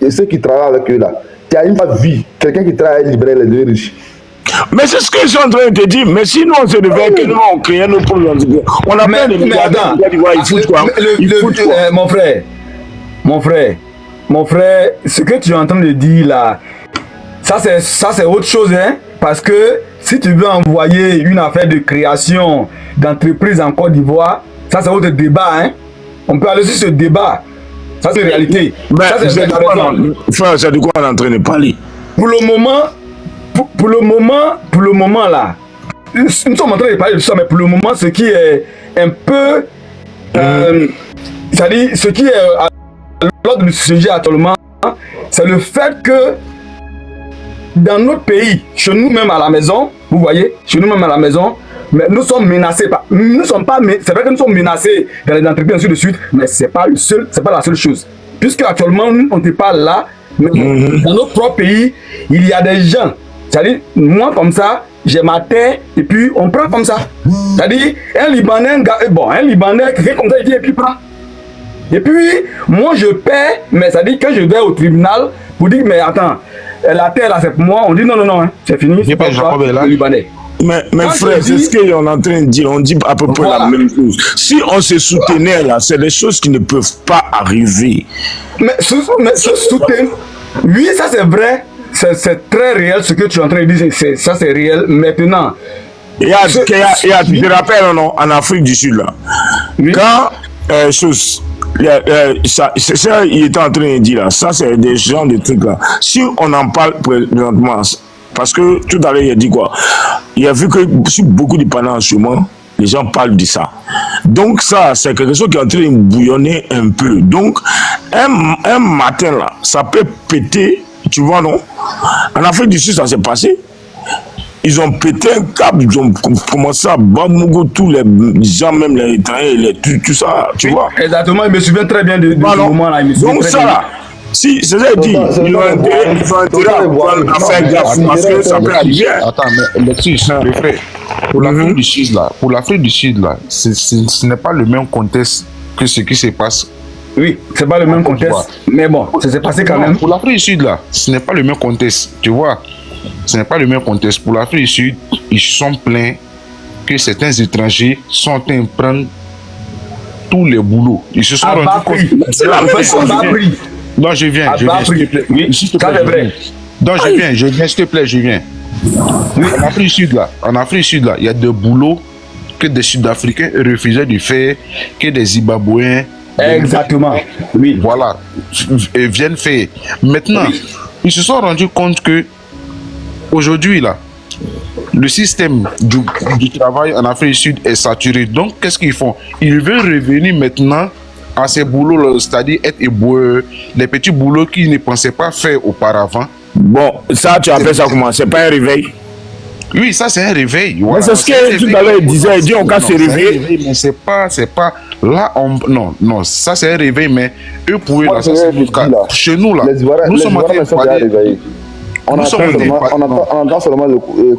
et ceux qui travaillent avec eux là, tu as une vie. Quelqu'un qui travaille libérer les deux riches. Mais c'est ce que je suis en train de te dire. Mais sinon, on se devait que nous, on crée nos problèmes. On a plein de milliardaires. Ils foutent quoi? Mon frère, ce que tu es en train de dire là, ça c'est autre chose, hein? Parce que si tu veux envoyer une affaire de création d'entreprise en Côte d'Ivoire, ça c'est autre débat, hein? On peut aller sur ce débat. Ça c'est la réalité. Mais ça c'est frère, c'est de quoi on est en train de parler? Pour le moment là, nous sommes en train de parler de ça, mais pour le moment, ce qui est un peu, c'est-à-dire ce qui est à l'ordre du sujet actuellement, c'est le fait que dans notre pays, chez nous-mêmes à la maison, vous voyez, chez nous-mêmes à la maison, mais nous sommes menacés par, nous sommes pas, c'est vrai que nous sommes menacés dans les entreprises ainsi de suite, mais c'est pas la seule chose, puisque actuellement nous, on ne parle là, mais dans notre propre pays, il y a des gens. C'est-à-dire, moi comme ça, j'ai ma terre et puis on prend comme ça. C'est-à-dire, un Libanais, quelqu'un comme ça, il vient et puis prend. Et puis, moi je paie, mais ça dit que je vais au tribunal pour dire, mais attends, la terre là c'est pour moi, on dit non, hein, c'est fini, c'est pas le Libanais. Mais frère, c'est ce qu'on est en train de dire, on dit à peu près la même chose. Si on se soutenait là, c'est des choses qui ne peuvent pas arriver. Mais se soutenir, oui, ça c'est vrai. C'est très réel ce que tu es en train de dire, ça c'est réel. Maintenant, tu te rappelles non, en Afrique du Sud là, oui. Quand c'est ça il était en train de dire là, ça c'est des genres de trucs là. Si on en parle présentement, parce que tout à l'heure il a dit quoi, il a vu que sur beaucoup de panneaux en ce moment, les gens parlent de ça. Donc ça, c'est quelque chose qui est en train de bouillonner un peu. Donc un matin là, ça peut péter. Tu vois, non? En Afrique du Sud, ça s'est passé. Ils ont pété un câble, ils ont commencé à bamougo tous les gens, même les étrangers, tout ça, tu vois? Exactement, je me souviens très bien de ce moment-là. Donc ça là, si, c'est ça, ils ont intérêt à faire gaffe, parce que ça peut arriver. Attends, mais Alexis, le frère, pour l'Afrique du Sud là, ce n'est pas le même contexte que ce qui se passe. Oui, c'est pas le même contexte, mais bon, ça s'est passé quand même. Pour l'Afrique du Sud, là, ce n'est pas le même contexte, tu vois. Ce n'est pas le même contexte. Pour l'Afrique du Sud, ils sont plaints que certains étrangers sont en train de prendre tous les boulots. Ils se sont rendus compte. C'est la façon Non, je viens, s'il te plaît. Oui, s'il te plaît, Donc, je viens, s'il te plaît, je viens. Oui. En Afrique du Sud, là, il y a des boulots que des Sud-Africains refusaient de faire, que des Zimbabwéens. Exactement, oui. Voilà, et viennent faire. Maintenant, ils se sont rendus compte que aujourd'hui là, le système du travail en Afrique du Sud est saturé. Donc, qu'est-ce qu'ils font? Ils veulent revenir maintenant à ces boulots, c'est-à-dire être éboueur, les petits boulots qu'ils ne pensaient pas faire auparavant. Bon, ça, tu appelles ça comment? C'est pas un réveil? Oui, ça c'est un réveil. Voilà. Mais c'est ce que tout à l'heure il disait, il dit on casse se réveiller. Mais c'est pas là, non, ça c'est un réveil, mais eux pour eux là, ça c'est le cas. Chez nous là, nous sommes en train de parler. On entend seulement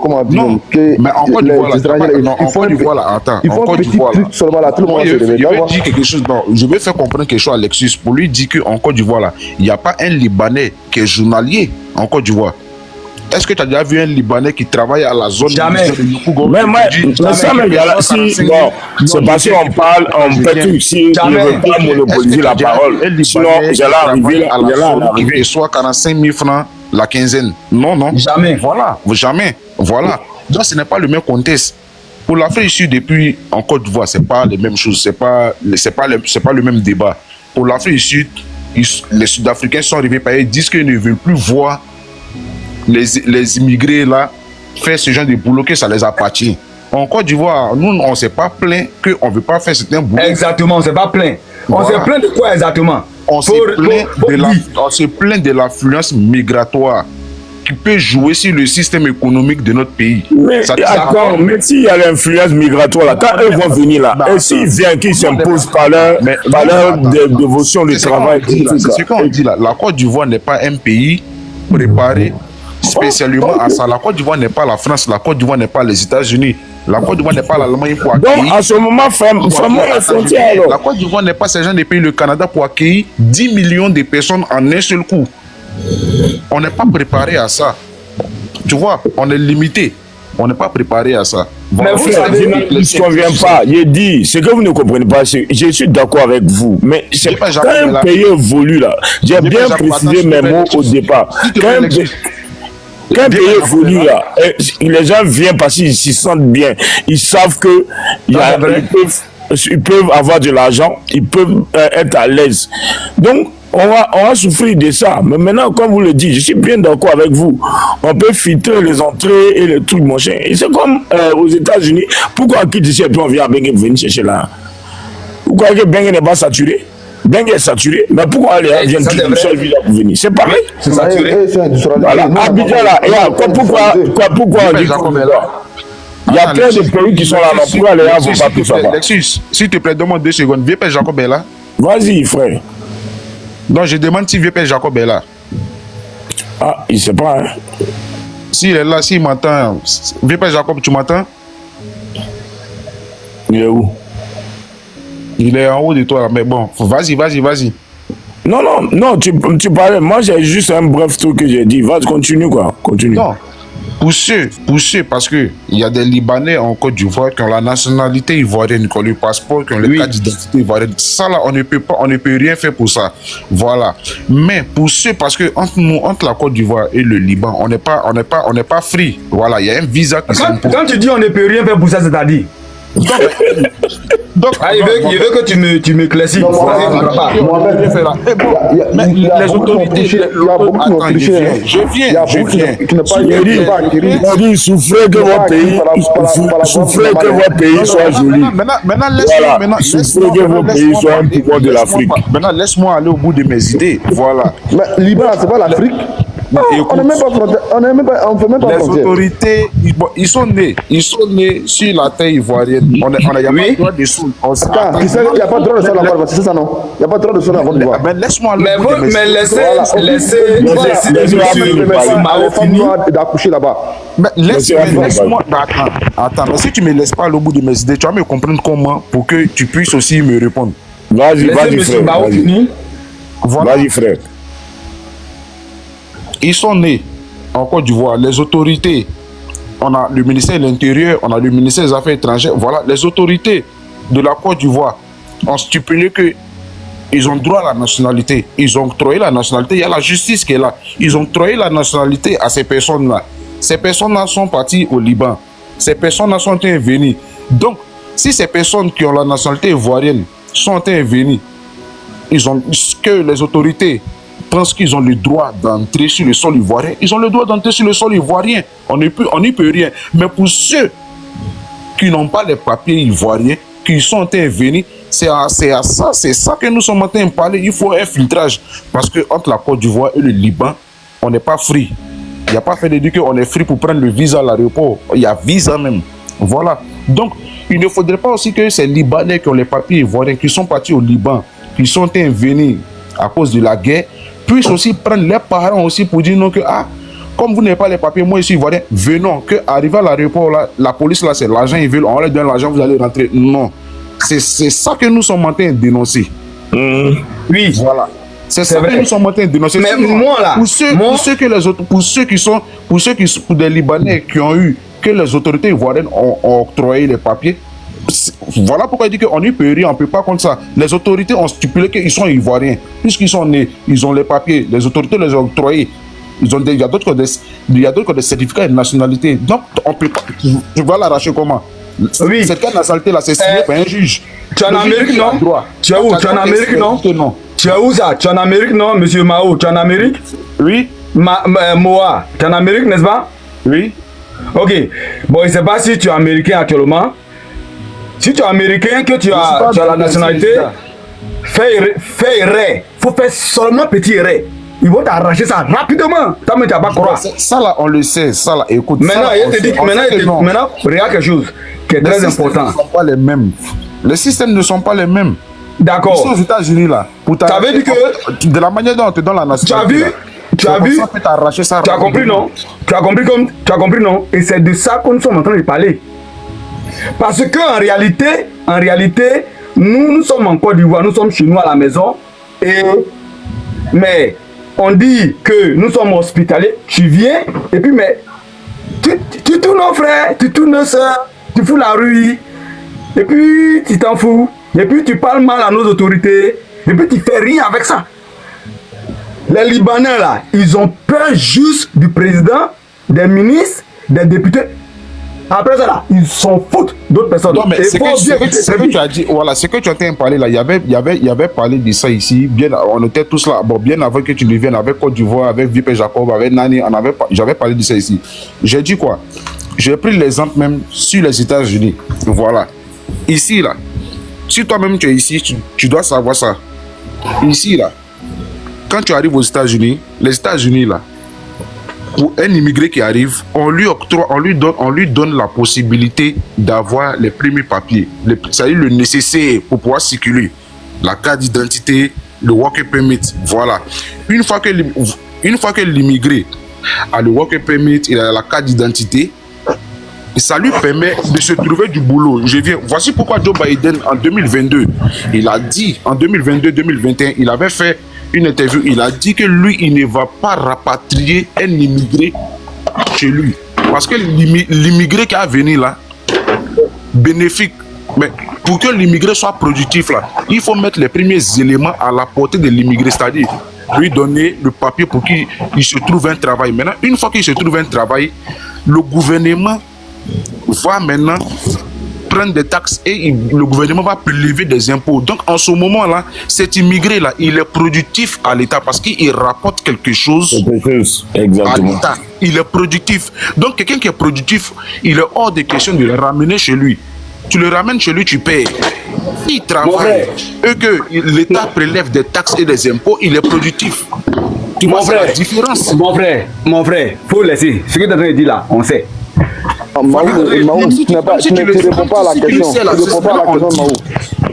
comment dire que mais encore du voilà, encore du voilà, attends, encore du voilà. Seulement là, tout le monde se réveille. Je vais dire quelque chose, non, je vais faire comprendre quelque chose à Alexis pour lui dire que en Côte d'Ivoire là, il n'y a pas un Libanais qui est journalier en Côte d'Ivoire. Est-ce que tu as déjà vu un Libanais qui travaille à la zone? Jamais. Mais moi, ça, mais si, bon, c'est parce qu'on parle, on peut tout ici, je ne veux pas monopoliser la parole. Sinon, j'allais arriver, et soit 45 000 francs la quinzaine. Non. Jamais. Voilà, jamais. Voilà. Donc, ce n'est pas le même contexte. Pour l'Afrique du Sud, depuis en Côte d'Ivoire, c'est pas les mêmes choses, c'est pas le même débat. Pour l'Afrique du Sud, les Sud-Africains sont arrivés par ils disent qu'ils ne veulent plus voir les immigrés là faire ce genre de boulot, que ça les appartient. En Côte d'Ivoire, nous on ne s'est pas plaint qu'on ne veut pas faire certains boulots. Exactement, on ne s'est pas plaint. Voilà. On s'est plaint de quoi exactement? On se plaint de l'affluence migratoire qui peut jouer sur le système économique de notre pays. Mais s'il y a l'influence migratoire là, quand eux vont venir là, et s'ils viennent, qu'ils s'imposent par leur dévotion du travail. C'est ce qu'on dit là. La Côte d'Ivoire n'est pas un pays préparé spécialement à ça. La Côte d'Ivoire n'est pas la France, la Côte d'Ivoire n'est pas les États-Unis. La Côte d'Ivoire n'est pas l'Allemagne pour Donc, accueillir. en ce moment, fermons les frontières alors. La Côte d'Ivoire n'est pas ce genre de pays, le Canada, pour accueillir 10 millions de personnes en un seul coup. On n'est pas préparé à ça. Tu vois, on est limité. On n'est pas préparé à ça. Mais vous savez, Je ne conviens pas. J'ai dit, ce que vous ne comprenez pas, je suis d'accord avec vous. Mais c'est pas quand un pays évolue là, j'ai bien précisé mes mots au départ. Quand un pays évolue là, les gens viennent parce qu'ils s'y sentent bien. Ils savent que ils peuvent avoir de l'argent, ils peuvent être à l'aise. Donc, on va souffrir de ça. Mais maintenant, comme vous le dites, je suis bien d'accord avec vous. On peut filtrer les entrées et les trucs, mon cher. Et c'est comme aux États-Unis. Pourquoi on quitte ici et puis on vient à Bengue venir chercher là? Pourquoi que Bengue n'est pas saturé? Bengue est saturé. Mais pourquoi aller vient tout seul visa pour venir? C'est pareil. C'est saturé. Voilà. Abidjan là. Pourquoi on dit il y a plein de pays qui sont là. Pourquoi les gens ne vont pas tout savoir? Lexus, s'il te plaît, demande 2 secondes. Vieux Père Jacob est là. Vas-y, frère. Donc, je demande si Vieux Père Jacob est là. Ah, il ne sait pas, hein. S'il est là, s'il m'entend. Vieux Père Jacob, tu m'entends? Il est où? Il est en haut de toi, là. Mais bon, vas-y. Non, tu parlais. Moi, j'ai juste un bref truc que j'ai dit. Vas-y, continue, quoi. Continue. Non. Pour ceux, parce que il y a des Libanais en Côte d'Ivoire qui ont la nationalité ivoirienne, qui ont le passeport, qui ont le carte d'identité ivoirienne. Ça là, on ne peut rien faire pour ça. Voilà. Mais pour ceux, parce que entre la Côte d'Ivoire et le Liban, on n'est pas free. Voilà, il y a un visa qui s'impose. Quand tu dis on ne peut rien faire pour ça, c'est-à-dire? Donc, il veut que tu m'éclaircisses. Mais les autorités, je viens. Il souffrait que votre pays soit joli. Maintenant, souffrez que votre pays soit un pouvoir de l'Afrique. Maintenant, laisse-moi aller au bout de mes idées. Voilà. Mais Liban, c'est pas l'Afrique. On ne fait même pas les frontière. autorités, ils sont nés sur la terre ivoirienne. On n'a pas le droit de sol. Attends, il n'y a pas de droit de sol encore, c'est ça non? Il n'y a pas de droit de sol en Côte d'Ivoire. Mais laisse-moi aller. Mais laissez Mao finir d'accoucher là-bas. Mais laisse-moi. Attends, mais si tu ne me laisses pas aller au bout de mes idées, tu vas me comprendre comment pour que tu puisses aussi me répondre. Vas-y, frère. Vas-y, frère. Ils sont nés en Côte d'Ivoire. Les autorités, on a le ministère de l'Intérieur, on a le ministère des Affaires étrangères. Voilà, les autorités de la Côte d'Ivoire ont stipulé qu'ils ont droit à la nationalité. Ils ont octroyé la nationalité. Il y a la justice qui est là. Ils ont octroyé la nationalité à ces personnes-là. Ces personnes-là sont parties au Liban. Ces personnes-là sont venues. Donc, si ces personnes qui ont la nationalité ivoirienne sont venues, que les autorités pensent qu'ils ont le droit d'entrer sur le sol ivoirien, ils ont le droit d'entrer sur le sol ivoirien. On n'y peut rien. Mais pour ceux qui n'ont pas les papiers ivoiriens, qui sont venus, c'est ça que nous sommes en train de parler. Il faut un filtrage. Parce que entre la Côte d'Ivoire et le Liban, on n'est pas free. Il n'y a pas fait de dire qu'on est free pour prendre le visa à l'aéroport. Il y a visa même. Voilà. Donc, il ne faudrait pas aussi que ces Libanais qui ont les papiers ivoiriens, qui sont partis au Liban, qui sont venus à cause de la guerre, puissent aussi prendre leurs parents aussi pour dire non que comme vous n'avez pas les papiers, moi ici ivoirien, venons, que arriver à l'aéroport là, la police là c'est l'argent, ils veulent, on leur donne l'argent, vous allez rentrer. Non, c'est ça que nous sommes en train de dénoncer. Oui, voilà. C'est ça que nous sommes en train de dénoncer. Mais moi là, pour des Libanais qui ont eu que les autorités ivoiriennes ont octroyé les papiers. Voilà pourquoi il dit qu'on n'y peut rien, on ne peut pas contre ça. Les autorités ont stipulé qu'ils sont ivoiriens. Puisqu'ils sont nés, ils ont les papiers, les autorités les ont octroyés. Il y a d'autres qui ont des certificats de nationalité. Donc, on peut pas. Tu vas l'arracher comment? Oui. Cette carte de nationalité là, c'est signé par un juge. Tu es en Amérique, non? Tu es où? Tu es en Amérique, non? Tu es où ça? Tu es en Amérique, non, monsieur Mao? Tu es en Amérique? Oui. Moa, tu es en Amérique, n'est-ce pas? Oui. Ok. Bon, je ne sais pas si tu es américain actuellement. Si tu es américain, que tu as la nationalité, fais erreur. Il faut faire seulement petit erreur. Ils vont t'arracher ça rapidement. Tu n'as pas croire. Ça là, on le sait. Ça là, écoute. Maintenant, maintenant, regarde quelque chose qui est très important. Ne sont pas les mêmes. Les systèmes ne sont pas les mêmes. D'accord. Ils sont aux États-Unis là. Tu avais dit que. De la manière dont on te donne la nationalité. Tu as vu? Ça peut t'arracher ça. Tu as compris, non? Tu as compris, non? Et c'est de ça que nous sommes en train de parler. Parce qu'en réalité, nous sommes en Côte d'Ivoire, nous sommes chez nous à la maison. Mais on dit que nous sommes hospitaliers, tu viens, et puis mais tu tournes nos frères, tu tournes nos soeurs, tu fous la rue, et puis tu t'en fous, et puis tu parles mal à nos autorités, et puis tu fais rien avec ça. Les Libanais là, ils ont peur juste du président, des ministres, des députés. Après ça là, ils s'en foutent d'autres personnes. Non, mais c'est que tu as dit, voilà, c'est que tu as en parlé là, il y avait parlé de ça ici, bien, on était tous là, bon, bien avant que tu ne viennes, avec Côte d'Ivoire, avec Vipé Jacob, avec Nani, j'avais parlé de ça ici. J'ai dit quoi? J'ai pris l'exemple même sur les États-Unis. Voilà. Ici là, si toi-même tu es ici, tu dois savoir ça. Ici là, quand tu arrives aux États-Unis, les États-Unis là, pour un immigré qui arrive, on lui donne la possibilité d'avoir les premiers papiers, c'est-à-dire le nécessaire pour pouvoir circuler, la carte d'identité, le work permit, voilà. Une fois que l'immigré a le work permit, il a la carte d'identité, ça lui permet de se trouver du boulot. Voici pourquoi Joe Biden en 2022, il a dit, en 2022-2021, il avait fait une interview, il a dit que lui, il ne va pas rapatrier un immigré chez lui. Parce que l'immigré qui a venu là, bénéfique, mais pour que l'immigré soit productif là, il faut mettre les premiers éléments à la portée de l'immigré, c'est-à-dire lui donner le papier pour qu'il se trouve un travail. Maintenant, une fois qu'il se trouve un travail, le gouvernement va maintenant prendre des taxes et le gouvernement va prélever des impôts. Donc en ce moment-là, cet immigré-là, il est productif à l'État parce qu'il rapporte quelque chose Exactement. à l'État. Il est productif. Donc quelqu'un qui est productif, il est hors de question de le ramener chez lui. Tu le ramènes chez lui, tu payes. Il travaille et que l'État prélève des taxes et des impôts, il est productif. Tu vois la différence. Mon frère, faut laisser. Ce que tu as dit là, on sait. Maou, tu ne réponds pas à la question. Tu ne réponds pas à la question, Maou.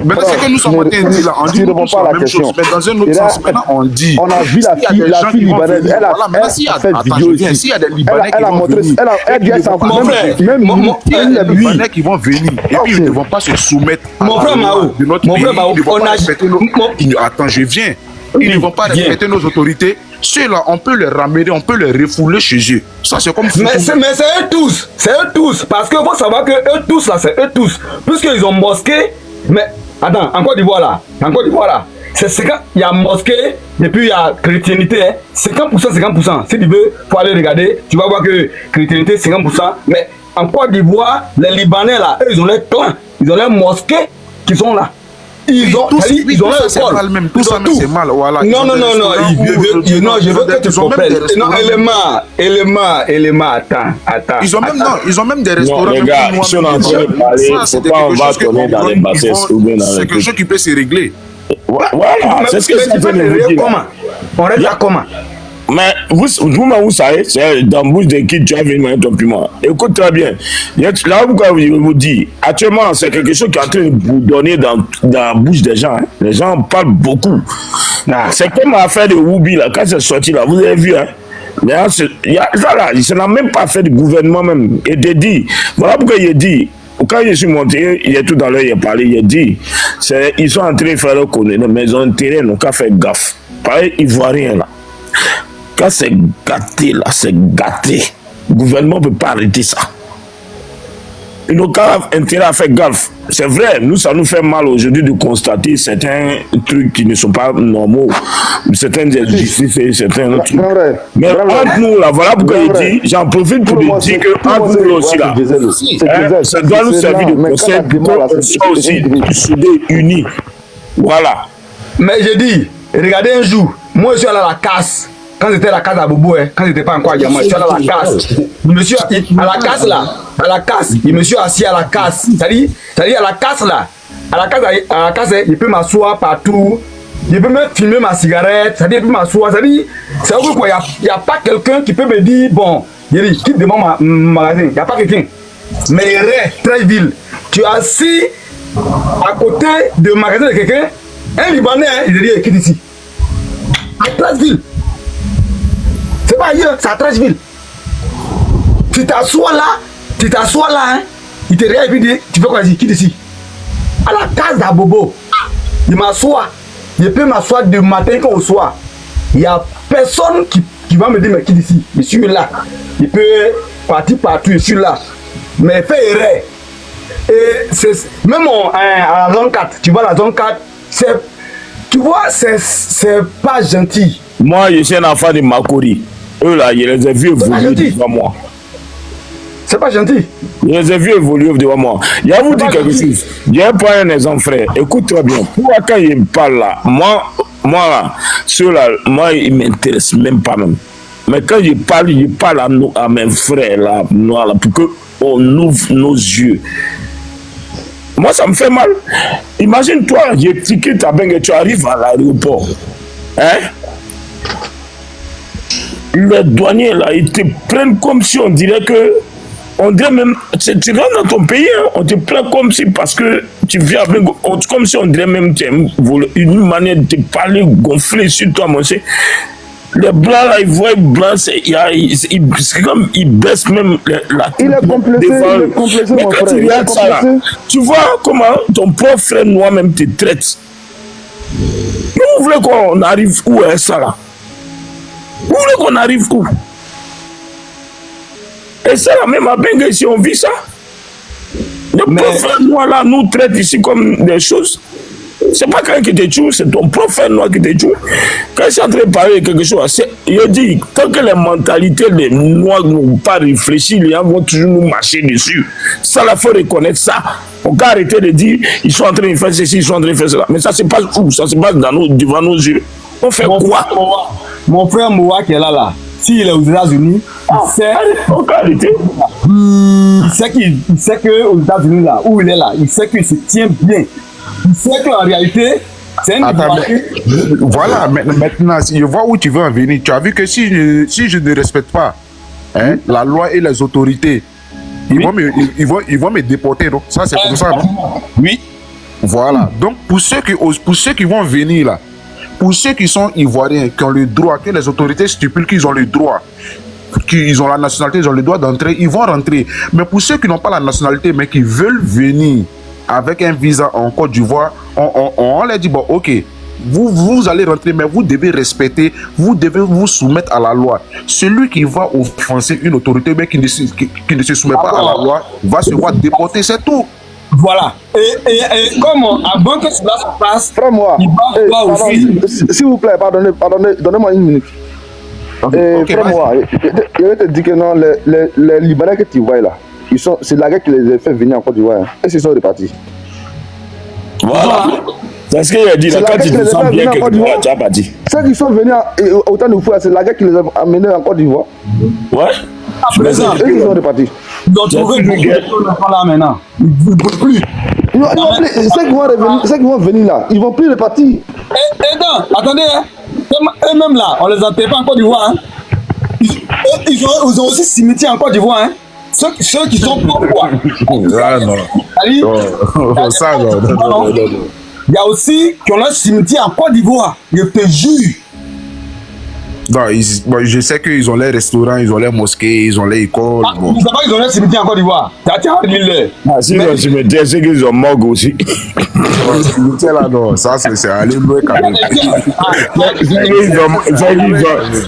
Mais c'est que nous sommes en train de dire là, on dit tu ne réponds pas à la question. Chose, mais dans un autre sens, maintenant on dit. On a vu la fille libanaise, elle a fait vidéo ici. S'il y a des Libanais Elle a montré, elle dit même il y a des Libanais qui vont venir et puis ils ne vont pas se soumettre à la loi de notre pays. Attends, je viens. Ils ne vont pas respecter nos autorités. Ceux-là, on peut les ramener, on peut les refouler chez eux. Ça, c'est comme... Mais c'est eux tous. C'est eux tous. Parce que faut savoir que eux tous, là, c'est eux tous. Puisqu'ils ont mosquée... Mais, attends, en Côte d'Ivoire, là, c'est 50... Il y a mosquée, et puis il y a chrétienté. Hein. 50%. Si tu veux, faut aller regarder. Tu vas voir que chrétienté, 50%. Mais en Côte d'Ivoire, les Libanais, là, eux, ils ont leurs clans. Ils ont leurs mosquées qui sont là. Ils ont leur école. Tout ça, c'est mal. Voilà. Non, je veux que tu comprennes. Non, élément, attends. Ils ont même des restaurants. Non, les gars, si on est en train de parler, faut pas on va tourner dans les bassesses ou bien dans les... C'est quelque chose qui peut se régler. Voilà, c'est ce que je suis en train de vous dire. On règle là comment? Mais vous savez, c'est dans la bouche de qui tu as vu ton piment. Écoute très bien. Là, pourquoi je vous dis, actuellement, c'est quelque chose qui est en train de vous donner dans la bouche des gens. Hein. Les gens parlent beaucoup. C'est comme l'affaire de Woubi, là, quand c'est sorti, là, vous avez vu, hein. Ça n'a même pas fait de gouvernement même. Et de dit, voilà pourquoi il dit. Quand je suis monté, il est tout à l'heure, il a parlé, il a dit, ils sont en train de faire le connaître, mais ils ont intérêt, ils n'ont qu'à faire gaffe. Pareil, Ivoirien, là. Quand c'est gâté, là, c'est gâté. Le gouvernement ne peut pas arrêter ça. Ils n'ont qu'à intérêt à faire gaffe. C'est vrai, nous, ça nous fait mal aujourd'hui de constater certains trucs qui ne sont pas normaux, certaines injustices et certains autres trucs. Mais entre nous, là, voilà pourquoi il dit, j'en profite pour lui dire que entre nous aussi, là, ça doit nous servir de conseil pour qu'on soit aussi soudés, unis. Voilà. Mais j'ai dit, regardez un jour, moi je suis allé à la casse. Quand j'étais à la casse à Bobo, hein, quand j'étais pas encore à Yama, je suis allé à la casse. Je me suis à la casse là, à la casse, je me suis assis à la casse. C'est-à-dire à la casse là, à la casse, je peux m'asseoir partout. Je peux même filmer ma cigarette, c'est-à-dire je peux m'asseoir. C'est-à-dire, c'est vrai quoi, il n'y a pas quelqu'un qui peut me dire, bon, il dit, quitte devant mon magasin, il n'y a pas quelqu'un. Mais il reste très ville. Tu es assis à côté du magasin de quelqu'un, un Libanais, hein, il dit, quitte ici. À Trashville. C'est pas ailleurs, c'est à Trashville. Tu t'assois là, hein, il te regarde et puis tu fais quoi ici? Qui ici? À la case d'Abobo, il m'assoit. Je peux m'asseoir du matin qu'au soir. Il n'y a personne qui va me dire, mais qui ici? Je suis là. Il peut partir partout, je suis là. Mais fais erreur. Et c'est même à la zone 4, tu vois la zone 4, tu vois, c'est pas gentil. Moi, je suis un enfant de Makori. Eux là, je les ai vus évoluer devant moi. C'est pas gentil. Je les ai vus évoluer devant moi. Je vais vous dire quelque chose. Je vais prendre un exemple, frère. Écoute-toi bien. Pourquoi quand il me parle là, moi là, ceux-là, moi, ils ne m'intéressent même pas même. Mais quand je parle à mes frères là, pour qu'on ouvre nos yeux. Moi, ça me fait mal. Imagine-toi, j'ai ticket ta bengue et tu arrives à l'aéroport. Hein? Les douaniers là, ils te prennent comme si on dirait que. On dirait même. Tu rentres dans ton pays, hein, on te prend comme si parce que tu viens avec. Comme si on dirait même une manière de te parler gonflée sur toi, mon cher. Les blancs là, ils voient blanc, c'est comme ils baissent même la tête. Il est complexé, mais quand tu regardes ça là, tu vois comment ton propre frère noir même te traite. Mais vous voulez qu'on arrive où est ça là? Vous voulez qu'on arrive où? Et ça là, même à Bengue, si on vit ça, le propre frère noir là nous traite ici comme des choses. C'est pas quelqu'un qui te tue, c'est ton propre frère noir qui te tue. Quand je suis en train de parler de quelque chose, je dis, tant que les mentalités des noirs n'ont pas réfléchi, les gens vont toujours nous marcher dessus. Ça, il faut reconnaître ça. On peut arrêter de dire, ils sont en train de faire ceci, ils sont en train de faire cela. Mais ça se passe où? Ça se passe devant nos yeux. On fait quoi? Mon frère Moua qui est là, s'il est aux États-Unis, il sait. On peut arrêter. Il sait qu'aux États-Unis, là, où il est là, il sait qu'il se tient bien. Il sait qu'en réalité, c'est une voilà, maintenant, je vois où tu veux en venir. Tu as vu que si je ne respecte pas la loi et les autorités, ils vont me déporter. Donc, ça, c'est comme ça, non? Oui. Voilà. Donc, pour ceux qui vont venir là, pour ceux qui sont ivoiriens, qui ont le droit, que les autorités stipulent qu'ils ont le droit, qu'ils ont la nationalité, ils ont le droit d'entrer, ils vont rentrer. Mais pour ceux qui n'ont pas la nationalité, mais qui veulent venir avec un visa en Côte d'Ivoire, on leur dit, bon, ok, vous allez rentrer, mais vous devez respecter, vous devez vous soumettre à la loi. Celui qui va offenser une autorité, mais qui ne se soumet pas à la loi, va se voir déporter, c'est tout. Voilà. Et comme avant que cela se passe, il va aussi. S'il vous plaît, donnez-moi une minute. Frère moi, je vais te dire que non, les Libanais que tu vois là, c'est la guerre qui les a fait venir en Côte d'Ivoire. Et ils sont repartis. Voilà. C'est ce qu'il a dit là, quand tu te sens bien que tu as pas dit. Ceux qui sont venus autant de fois, c'est la guerre qui les a amenés en Côte d'Ivoire. Ouais. Ils sont repartis. Ils ont trouvé une guerre là maintenant. Ils ne peuvent plus. Ceux qui vont venir là, ils vont plus repartir. Attendez, hein. Eux-mêmes là, on les enterre pas en Côte d'Ivoire. Hein. Ils ont aussi cimetière en Côte d'Ivoire. Hein. Ceux qui sont pauvres, quoi. Ah non. Ça, non. Il y a aussi qui ont leur cimetière en Côte d'Ivoire. Je te jure. Non, je sais qu'ils ont les restaurants, ils ont les mosquées, ils ont les écoles. Bon. Vous savez pas qu'ils ont leur cimetière en Côte d'Ivoire. Si le cimetière, c'est qu'ils ont morgue aussi. Le cimetière là, non, ça c'est aller loin quand même.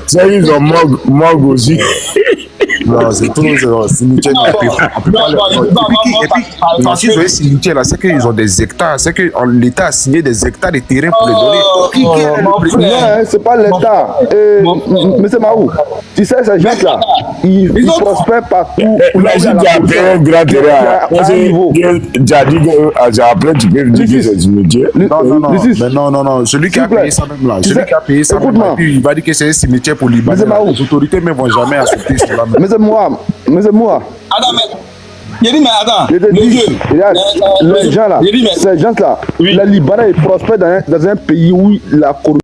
C'est qu'ils ont morgue aussi. Non, c'est tout, c'est cimetière. Et puis, s'ils ont un cimetière là, c'est qu'ils ont des hectares. C'est que l'État a signé des hectares de terrain pour les donner. Non, c'est pas l'État. Monsieur Mahou, tu sais, ces gens-là, ils prospèrent partout. Imagine, tu as payé un grand terrain. Tu as dit que après, tu peux me dire que c'est cimetière. Non. Celui qui a payé ça même là, il va dire que c'est un cimetière pour Libanais. Les autorités ne vont jamais accepter cela. Mais moi. Attends, mais attends. Les gens là, ces gens là, les Libanais ils prospèrent dans un pays où la corruption